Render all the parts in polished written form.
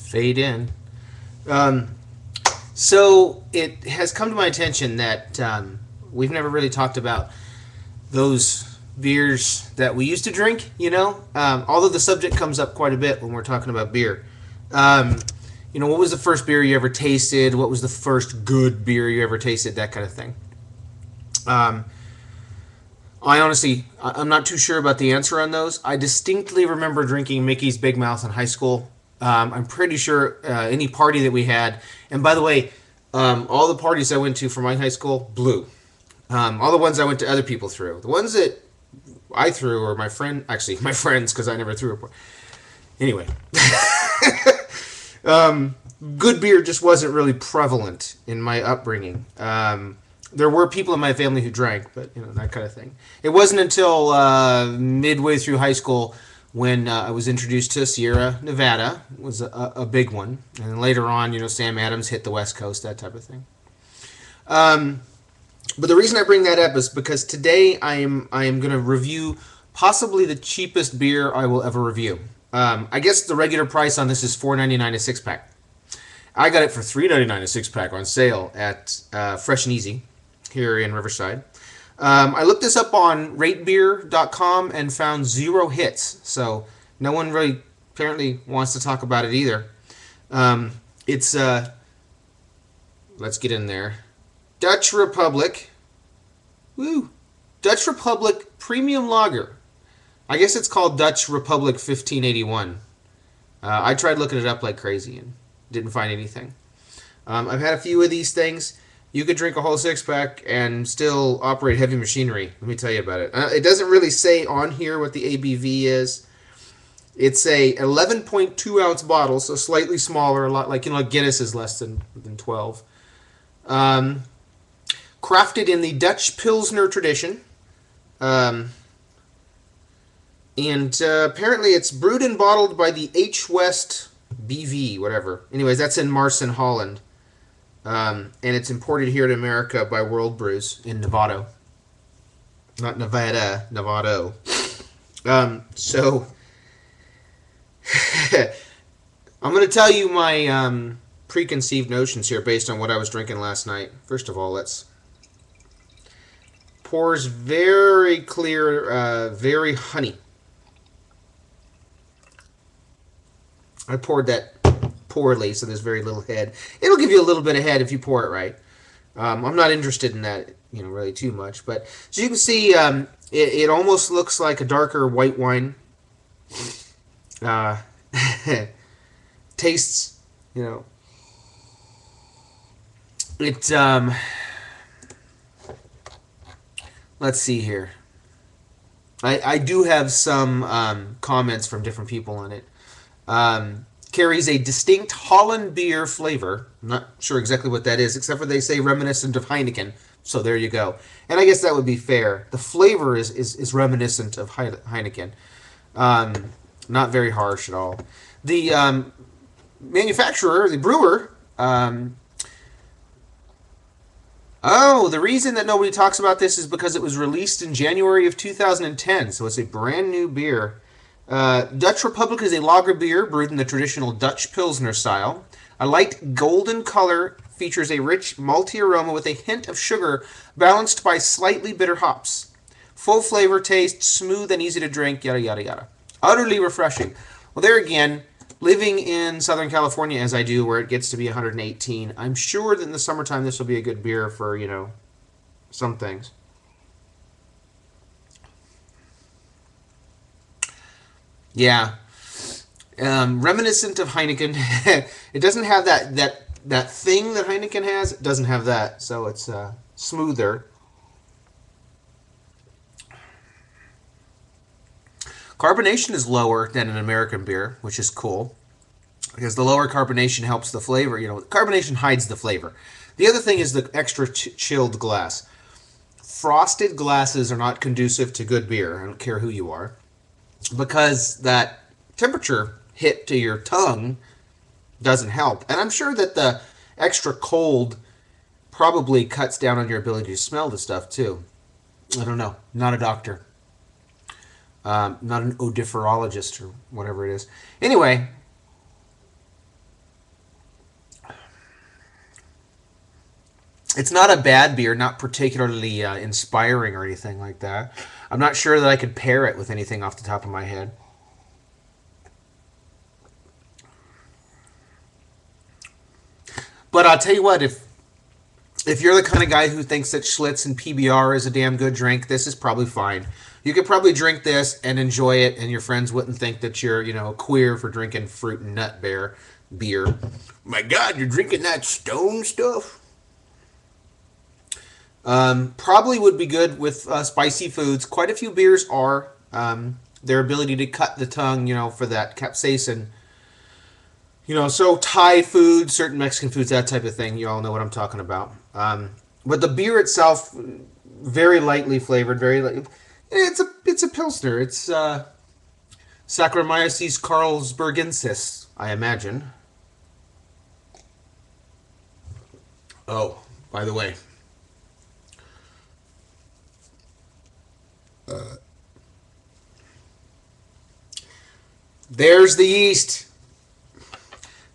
Fade in. Um, so it has come to my attention that we've never really talked about those beers that we used to drink, although the subject comes up quite a bit when we're talking about beer. Um, what was the first beer you ever tasted? What was the first good beer you ever tasted? That kind of thing. Um, I'm not too sure about the answer on those. I distinctly remember drinking Mickey's Big Mouth in high school. I'm pretty sure any party that we had, and by the way, all the parties I went to for my high school, blue. All the ones I went to other people through. The ones that I threw or my friends, because I never threw a party. Anyway, good beer just wasn't really prevalent in my upbringing. There were people in my family who drank, but that kind of thing. It wasn't until midway through high school when I was introduced to Sierra Nevada, was a big one, and then later on, Sam Adams hit the West Coast, that type of thing. But the reason I bring that up is because today I am going to review possibly the cheapest beer I will ever review. I guess the regular price on this is $4.99 a six pack. I got it for $3.99 a six pack on sale at Fresh&Easy here in Riverside. I looked this up on ratebeer.com and found 0 hits, so no one really apparently wants to talk about it either. It's let's get in there. Dutch Republic. Woo! Dutch Republic Premium Lager. I guess it's called Dutch Republic 1581. I tried looking it up like crazy and didn't find anything. I've had a few of these things. You could drink a whole six-pack and still operate heavy machinery. Let me tell you about it. It doesn't really say on here what the ABV is. It's a 11.2 ounce bottle, so slightly smaller. A lot like Guinness is less than 12. Crafted in the Dutch Pilsner tradition. And apparently it's brewed and bottled by the H. West BV, whatever. Anyways, that's in Marsen, Holland. And it's imported here to America by World Brews in Novato. Not Nevada, Novato. So, I'm going to tell you my preconceived notions here based on what I was drinking last night. First of all, let's... Pours very clear, very honey. I poured that poorly, so there's very little head. It'll give you a little bit of head if you pour it right. I'm not interested in that, really too much. But as you can see, it almost looks like a darker white wine. Tastes, it. Let's see here. I do have some comments from different people on it. Carries a distinct Holland beer flavor. I'm not sure exactly what that is, except for they say reminiscent of Heineken. So there you go. And I guess that would be fair. The flavor is reminiscent of Heineken. Not very harsh at all. The manufacturer, the brewer... the reason that nobody talks about this is because it was released in January of 2010, so it's a brand new beer. Dutch Republic is a lager beer brewed in the traditional Dutch Pilsner style. A light golden color features a rich malty aroma with a hint of sugar balanced by slightly bitter hops. Full flavor taste, smooth and easy to drink, yada yada yada. Utterly refreshing. Well, there again, living in Southern California as I do, where it gets to be 118, I'm sure that in the summertime this will be a good beer for, some things. Yeah. Reminiscent of Heineken. It doesn't have that thing that Heineken has. It doesn't have that, so it's smoother. Carbonation is lower than an American beer, which is cool, because the lower carbonation helps the flavor. Carbonation hides the flavor. The other thing is the extra chilled glass. Frosted glasses are not conducive to good beer. I don't care who you are, because that temperature hit to your tongue doesn't help. And I'm sure that the extra cold probably cuts down on your ability to smell the stuff too. I don't know. Not a doctor. Not an odoriferologist or whatever it is. Anyway, It's not a bad beer, not particularly inspiring or anything like that. I'm not sure that I could pair it with anything off the top of my head. But I'll tell you what, if you're the kind of guy who thinks that Schlitz and PBR is a damn good drink, this is probably fine. You could probably drink this and enjoy it, and your friends wouldn't think that you're, queer for drinking fruit and nut beer. My God, you're drinking that stone stuff? Probably would be good with spicy foods. Quite a few beers are. Their ability to cut the tongue, for that capsaicin. So Thai food, certain Mexican foods, that type of thing. You all know what I'm talking about. But the beer itself, very lightly flavored, very light. It's a pilsner. It's Saccharomyces carlsbergensis, I imagine. Oh, by the way, there's the yeast.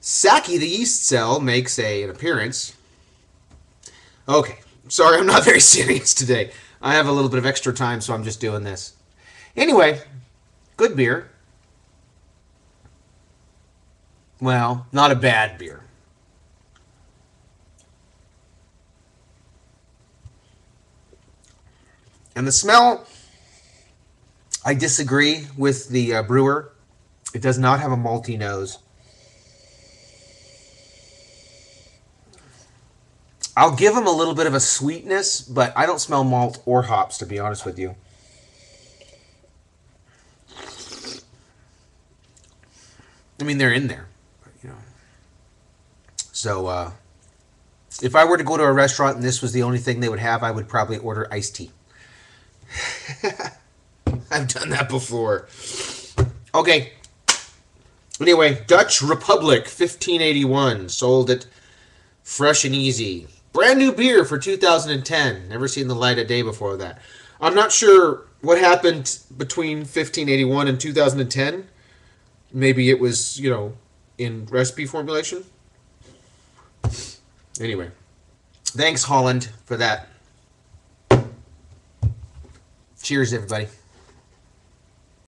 Saki, the yeast cell, makes an appearance. Okay, sorry, I'm not very serious today. I have a little bit of extra time, so I'm just doing this. Anyway, good beer. Well, not a bad beer. And the smell, I disagree with the brewer. It does not have a malty nose. I'll give them a little bit of a sweetness, but I don't smell malt or hops, to be honest with you. I mean, they're in there, but. So, if I were to go to a restaurant and this was the only thing they would have, I would probably order iced tea. I've done that before. Okay. Anyway, Dutch Republic 1581, sold at Fresh and Easy. Brand new beer for 2010. Never seen the light of day before that. I'm not sure what happened between 1581 and 2010. Maybe it was, in recipe formulation. Anyway, thanks, Holland, for that. Cheers, everybody.